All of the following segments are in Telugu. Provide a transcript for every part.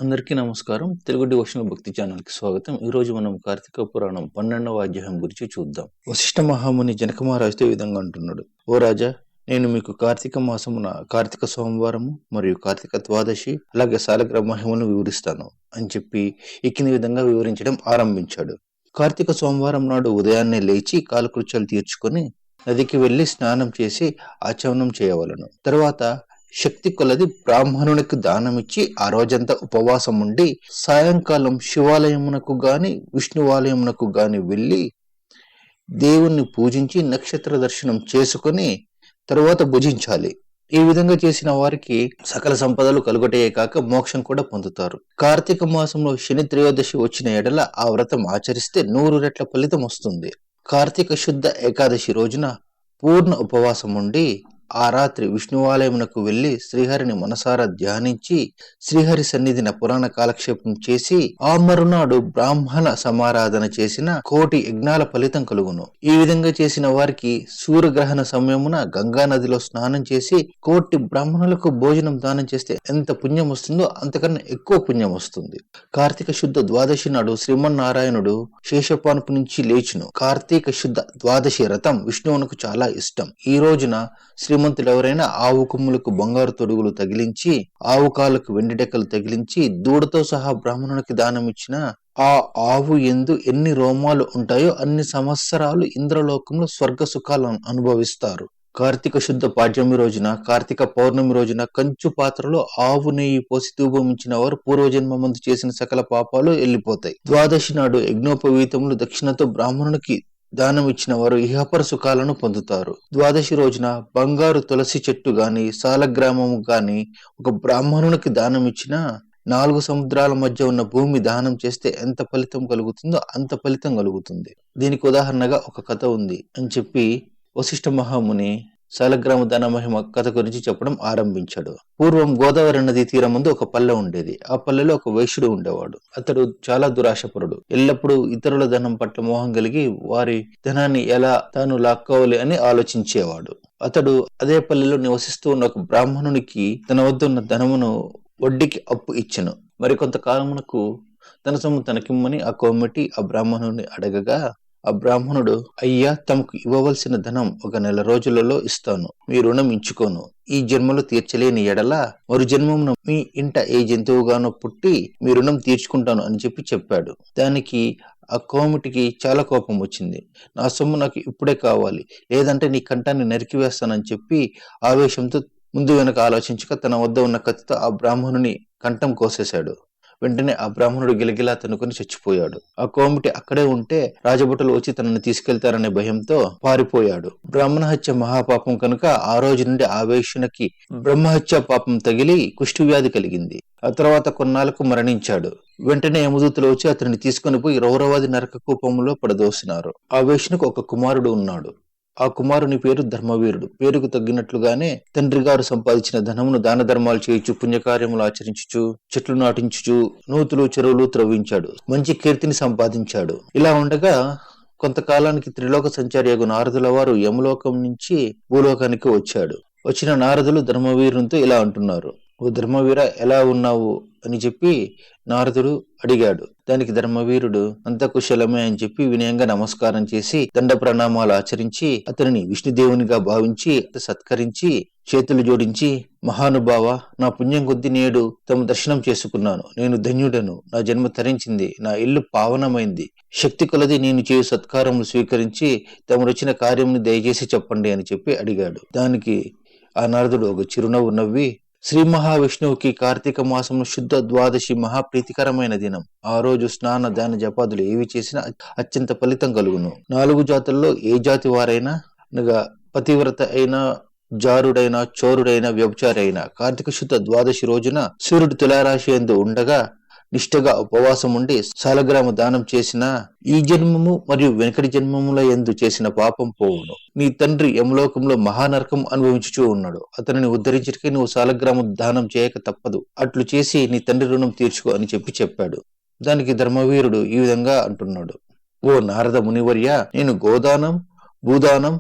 అందరికీ నమస్కారం. తెలుగు డివోషనల్ భక్తి ఛానల్‌కి స్వాగతం. ఈరోజు మనం కార్తీక పురాణం 12వ అధ్యాయం గురించి చూద్దాం. వశిష్ఠ మహాముని జనక మహారాజుతో ఈ విధంగా అంటున్నాడు. ఓ రాజా, నేను మీకు కార్తీక మాసమున కార్తీక సోమవారము మరియు కార్తీక ద్వాదశి అలాగే సాలగ్రామ మహిమను వివరిస్తాను అని చెప్పి ఈ కింది విధంగా వివరించడం ఆరంభించాడు. కార్తీక సోమవారం నాడు ఉదయాన్నే లేచి కాలకృత్యాలు తీర్చుకొని నదికి వెళ్లి స్నానం చేసి ఆచమనం చేయవలను. తర్వాత శక్తి కొలది బ్రాహ్మణునికి దానమిచ్చి ఆ రోజంతా ఉపవాసం ఉండి సాయంకాలం శివాలయమునకు గాని విష్ణువాలయమునకు గాని వెళ్ళి దేవుణ్ణి పూజించి నక్షత్ర దర్శనం చేసుకుని తరువాత భుజించాలి. ఈ విధంగా చేసిన వారికి సకల సంపదలు కలుగటే కాక మోక్షం కూడా పొందుతారు. కార్తీక మాసంలో శని త్రయోదశి వచ్చిన ఎడల ఆ వ్రతం ఆచరిస్తే 100 రెట్ల ఫలితం వస్తుంది. కార్తీక శుద్ధ ఏకాదశి రోజున పూర్ణ ఉపవాసం ఉండి ఆ రాత్రి విష్ణువాలయమునకు వెళ్లి శ్రీహరిని మనసారా ధ్యానించి శ్రీహరి సన్నిధిన పురాణ కాలక్షేపం చేసి ఆ మరునాడు బ్రాహ్మణ సమారాధన చేసిన 1,000,000 యజ్ఞాల ఫలితం కలుగును. ఈ విధంగా చేసిన వారికి సూర్యగ్రహణ సమయమున గంగా నదిలో స్నానం చేసి 1,000,000 బ్రాహ్మణులకు భోజనం దానం చేస్తే ఎంత పుణ్యం వస్తుందో అంతకన్నా ఎక్కువ పుణ్యం వస్తుంది. కార్తీక శుద్ధ ద్వాదశి నాడు శ్రీమన్నారాయణుడు శేషపానుపు నుంచి లేచును. కార్తీక శుద్ధ ద్వాదశి వ్రతం విష్ణువునకు చాలా ఇష్టం. ఈ రోజున శ్రీమంతులు ఎవరైనా ఆవు కొమ్ములకు బంగారు తొడుగులు తగిలించి ఆవు కాళ్ళకు వెండి డెక్కలు తగిలించి దూడతో సహా బ్రాహ్మణునికి దానం ఇచ్చిన ఆ ఆవు ఎందు ఎన్ని రోమాలు ఉంటాయో అన్ని సంవత్సరాలు ఇంద్రలోకంలో స్వర్గ సుఖాలను అనుభవిస్తారు. కార్తీక శుద్ధ పాడ్యమి రోజున కార్తీక పౌర్ణమి రోజున కంచు పాత్రలో ఆవు నెయ్యి పోసి ధూపమిచ్చిన వారు పూర్వజన్మ మందు చేసిన సకల పాపాలు వెళ్ళిపోతాయి. ద్వాదశి నాడు యజ్ఞోపవీతములు దక్షిణతో బ్రాహ్మణునికి దానం ఇచ్చిన వారు ఇహపర సుఖాలను పొందుతారు. ద్వాదశి రోజున బంగారు తులసి చెట్టు గాని సాలగ్రామము గాని ఒక బ్రాహ్మణునికి దానం ఇచ్చిన 4 సముద్రాల మధ్య ఉన్న భూమి దానం చేస్తే ఎంత ఫలితం కలుగుతుందో అంత ఫలితం కలుగుతుంది. దీనికి ఉదాహరణగా ఒక కథ ఉంది అని చెప్పి వశిష్ఠ మహాముని సాలగ్రామ దాన మహిమ కథ గురించి చెప్పడం ఆరంభించాడు. పూర్వం గోదావరి నది తీరం ముందు ఒక పల్లె ఉండేది. ఆ పల్లెలో ఒక వైశ్యుడు ఉండేవాడు. అతడు చాలా దురాశపరుడు. ఎల్లప్పుడూ ఇతరుల ధనం పట్ల మోహం కలిగి వారి ధనాన్ని ఎలా తాను లాక్కోవాలి అని ఆలోచించేవాడు. అతడు అదే పల్లెలో నివసిస్తూ ఉన్న ఒక బ్రాహ్మణునికి తన వద్ద ఉన్న ధనమును వడ్డీకి అప్పు ఇచ్చెను. మరి కొంతకాలమునకు తన సొమ్ము తనకిమ్మని ఆ కోమటి ఆ బ్రాహ్మణుని అడగగా ఆ బ్రాహ్మణుడు, అయ్యా, తమకు ఇవ్వవలసిన ధనం 1 నెల రోజులలో ఇస్తాను, మీ రుణం ఇంచుకోను. ఈ జన్మలో తీర్చలేని ఎడల మరు జన్మమున మీ ఇంట ఏ జంతువుగానో పుట్టి మీ రుణం తీర్చుకుంటాను అని చెప్పాడు. దానికి ఆ కోమిటికి చాలా కోపం వచ్చింది. నా సొమ్ము నాకు ఇప్పుడే కావాలి, లేదంటే నీ కంఠాన్ని నరికివేస్తానని చెప్పి ఆవేశంతో ముందు వెనక ఆలోచించక తన వద్ద ఉన్న కత్తితో ఆ బ్రాహ్మణుని కంఠం కోసేశాడు. వెంటనే ఆ బ్రాహ్మణుడు గిలగిలా తనుకొని చచ్చిపోయాడు. ఆ కోమిటి అక్కడే ఉంటే రాజభటులు వచ్చి తనని తీసుకెళ్తారనే భయంతో పారిపోయాడు. బ్రాహ్మణ హత్య మహాపాపం కనుక ఆ రోజు నుండి ఆ వేశ్యునికి బ్రహ్మహత్య పాపం తగిలి కుష్టి వ్యాధి కలిగింది. ఆ తర్వాత కొన్నాళ్లకు మరణించాడు. వెంటనే యమదూతలు వచ్చి అతన్ని తీసుకొని పోయి రౌరవాది నరక కూపంలో పడదోసినారు. ఆ వేశ్యునికి ఒక కుమారుడు ఉన్నాడు. ఆ కుమారుని పేరు ధర్మవీరుడు. పేరుకు తగ్గినట్లుగానే తండ్రి గారు సంపాదించిన ధనమును దాన ధర్మాలు చేయించు, పుణ్యకార్యములు ఆచరించుచు, చెట్లు నాటించుచు, నూతులు చెరువులు త్రవ్వించాడు. మంచి కీర్తిని సంపాదించాడు. ఇలా ఉండగా కొంతకాలానికి త్రిలోక సంచారియగు నారదుల వారు యమలోకం నుంచి భూలోకానికి వచ్చాడు. వచ్చిన నారదులు ధర్మవీరునితో ఇలా అంటున్నారు. ఓ ధర్మవీర, ఎలా ఉన్నావు అని చెప్పి నారదుడు అడిగాడు. దానికి ధర్మవీరుడు అంత కుశలమే అని చెప్పి వినయంగా నమస్కారం చేసి దండ ప్రణామాలు ఆచరించి అతనిని విష్ణుదేవునిగా భావించి సత్కరించి చేతులు జోడించి, మహానుభావ, నా పుణ్యం కొద్ది నేడు తమ దర్శనం చేసుకున్నాను. నేను ధన్యుడను. నా జన్మ తరించింది. నా ఇల్లు పావనమైంది. శక్తి కొలది నేను చేయు సత్కారములు స్వీకరించి తమరొచ్చిన కార్యముని దయచేసి చెప్పండి అని చెప్పి అడిగాడు. దానికి ఆ నారదుడు ఒక చిరునవ్వు నవ్వి, శ్రీ మహావిష్ణువుకి కార్తీక మాసంలో శుద్ధ ద్వాదశి మహాప్రీతికరమైన దినం. ఆ రోజు స్నాన దాన జపాదులు ఏవి చేసినా అత్యంత ఫలితం కలుగును. 4 జాతుల్లో ఏ జాతి వారైనా అనగా పతివ్రత అయినా, జారుడైనా, చోరుడైనా, వ్యభిచారైనా కార్తీక శుద్ధ ద్వాదశి రోజున సూర్యుడు తులారాశి యందు ఉండగా నిష్ఠగా ఉపవాసం ఉండి సాలగ్రామ దానం చేసిన ఈ జన్మము మరియు వెనకటి జన్మముల యందు చేసిన పాపం పోవును. నీ తండ్రి యమలోకంలో మహానరకం అనుభవించుచూ ఉన్నాడు. అతనిని ఉద్ధరించడానికి నువ్వు సాలగ్రామ దానం చేయక తప్పదు. అట్లు చేసి నీ తండ్రి రుణం తీర్చుకో అని చెప్పాడు. దానికి ధర్మవీరుడు ఈ విధంగా అంటున్నాడు. ఓ నారద మునివర్య, నేను గోదానం, భూదానం,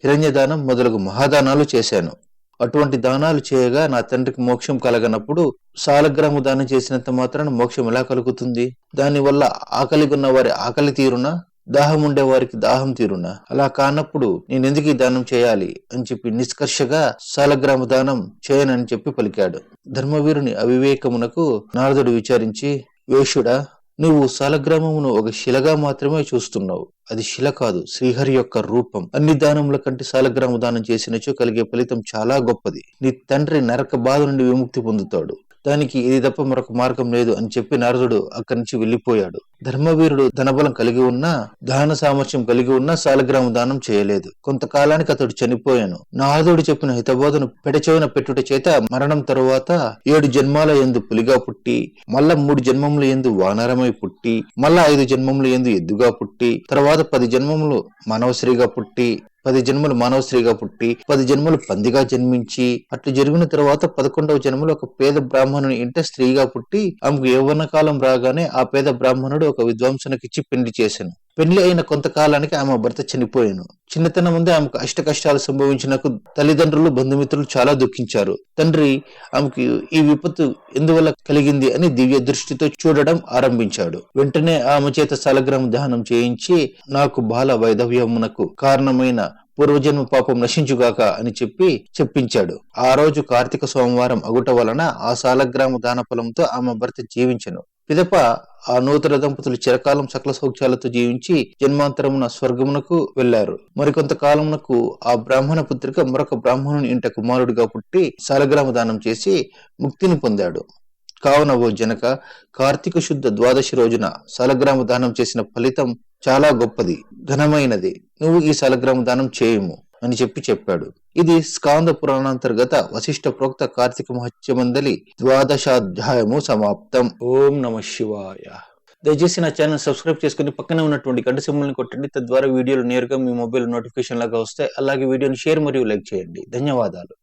హిరణ్యదానం మొదలగు మహాదానాలు చేశాను. అటువంటి దానాలు చేయగా నా తండ్రికి మోక్షం కలగనప్పుడు సాలగ్రాము దానం చేసినంత మాత్రాన మోక్షం ఎలా కలుగుతుంది? దానివల్ల ఆకలిగొన్న వారి ఆకలి తీరునా, దాహం ఉండే వారికి దాహం తీరునా? అలా కానప్పుడు నేనెందుకు ఈ దానం చేయాలి అని చెప్పి నిష్కర్షగా సాలగ్రామ దానం చేయనని చెప్పి పలికాడు. ధర్మవీరుని అవివేకమునకు నారదుడు విచారించి, వేషుడా, నువ్వు సాలగ్రామమును ఒక శిలగా మాత్రమే చూస్తున్నావు. అది శిల కాదు, శ్రీహరి యొక్క రూపం. అన్ని దానముల కంటే సాలగ్రామ దానం చేసినచో కలిగే ఫలితం చాలా గొప్పది. నీ తండ్రి నరక బాధ నుండి విముక్తి పొందుతాడు. దానికి ఇది తప్ప మరొక మార్గం లేదు అని చెప్పి నారదుడు అక్కడి నుంచి వెళ్లిపోయాడు. ధర్మవీరుడు ధనబలం కలిగి ఉన్నా, దాన సామర్థ్యం కలిగి ఉన్నా సాలగ్రామ దానం చేయలేదు. కొంతకాలానికి అతడు చనిపోయాను. నారదుడు చెప్పిన హితబోధను పెడచెవిన పెట్టుట చేత మరణం తరువాత 7 జన్మాల యందు పులిగా పుట్టి, మళ్ళా 3 జన్మముల యందు వానరమై పుట్టి, మళ్ళా 5 జన్మముల యందు ఎద్దుగా పుట్టి, తర్వాత 10 జన్మములు మానవశ్రీగా పుట్టి, 10 జన్మలు మానవ స్త్రీగా పుట్టి, 10 జన్మలు పందిగా జన్మించి, అట్లు జరిగిన తర్వాత 11వ జన్మలో ఒక పేద బ్రాహ్మణుని ఇంట స్త్రీగా పుట్టి, ఆమెకు యవ్వన కాలం రాగానే ఆ పేద బ్రాహ్మణుడు ఒక విద్వాంసునికిచ్చి పెళ్లి చేశాను. పెళ్లి అయిన కొంతకాలానికి ఆమె భర్త చనిపోయాను. చిన్నతనం ముందే ఆమెకు అష్ట కష్టాలు సంభవించినకు తల్లిదండ్రులు, బంధుమిత్రులు చాలా దుఃఖించారు. తండ్రి ఆమెకు ఈ విపత్తు ఎందువల్ల కలిగింది అని దివ్య దృష్టితో చూడడం ఆరంభించాడు. వెంటనే ఆమె చేత సాలగ్రామ దహనం చేయించి, నాకు బాల వైధవ్యమునకు కారణమైన పూర్వజన్మ పాపం నశించుగాక అని చెప్పించాడు. ఆ రోజు కార్తీక సోమవారం అగుట వలన ఆ సాలగ్రామ దాన ఫలంతో ఆమె భర్త జీవించెను. పిదప ఆ నూతన దంపతులు చిరకాలం సకల సౌఖ్యాలతో జీవించి జన్మాంతరమున స్వర్గమునకు వెళ్లారు. మరికొంత కాలమునకు ఆ బ్రాహ్మణ పుత్రిక మరొక బ్రాహ్మణుని ఇంట కుమారుడిగా పుట్టి సాలగ్రామ దానం చేసి ముక్తిని పొందాడు. కావున ఓ జనక, కార్తీక శుద్ధ ద్వాదశి రోజున సాలగ్రామ దానం చేసిన ఫలితం చాలా గొప్పది, ఘనమైనది. నువ్వు ఈ సాలగ్రామ దానం చేయము అని చెప్పాడు. ఇది స్కాంద పురాణాంతర్గత వశిష్ఠ ప్రోక్త కార్తీక మహత్యమందలి 12వ సమాప్తం. ఓం నమః శివాయ. దయచేసి నా ఛానల్ సబ్స్క్రైబ్ చేసుకుని పక్కనే ఉన్నటువంటి గంట సింబల్ని కొట్టండి. తద్వారా వీడియోలు నేరుగా మీ మొబైల్ నోటిఫికేషన్ లాగా వస్తాయి. అలాగే వీడియోని షేర్ మరియు లైక్ చేయండి. ధన్యవాదాలు.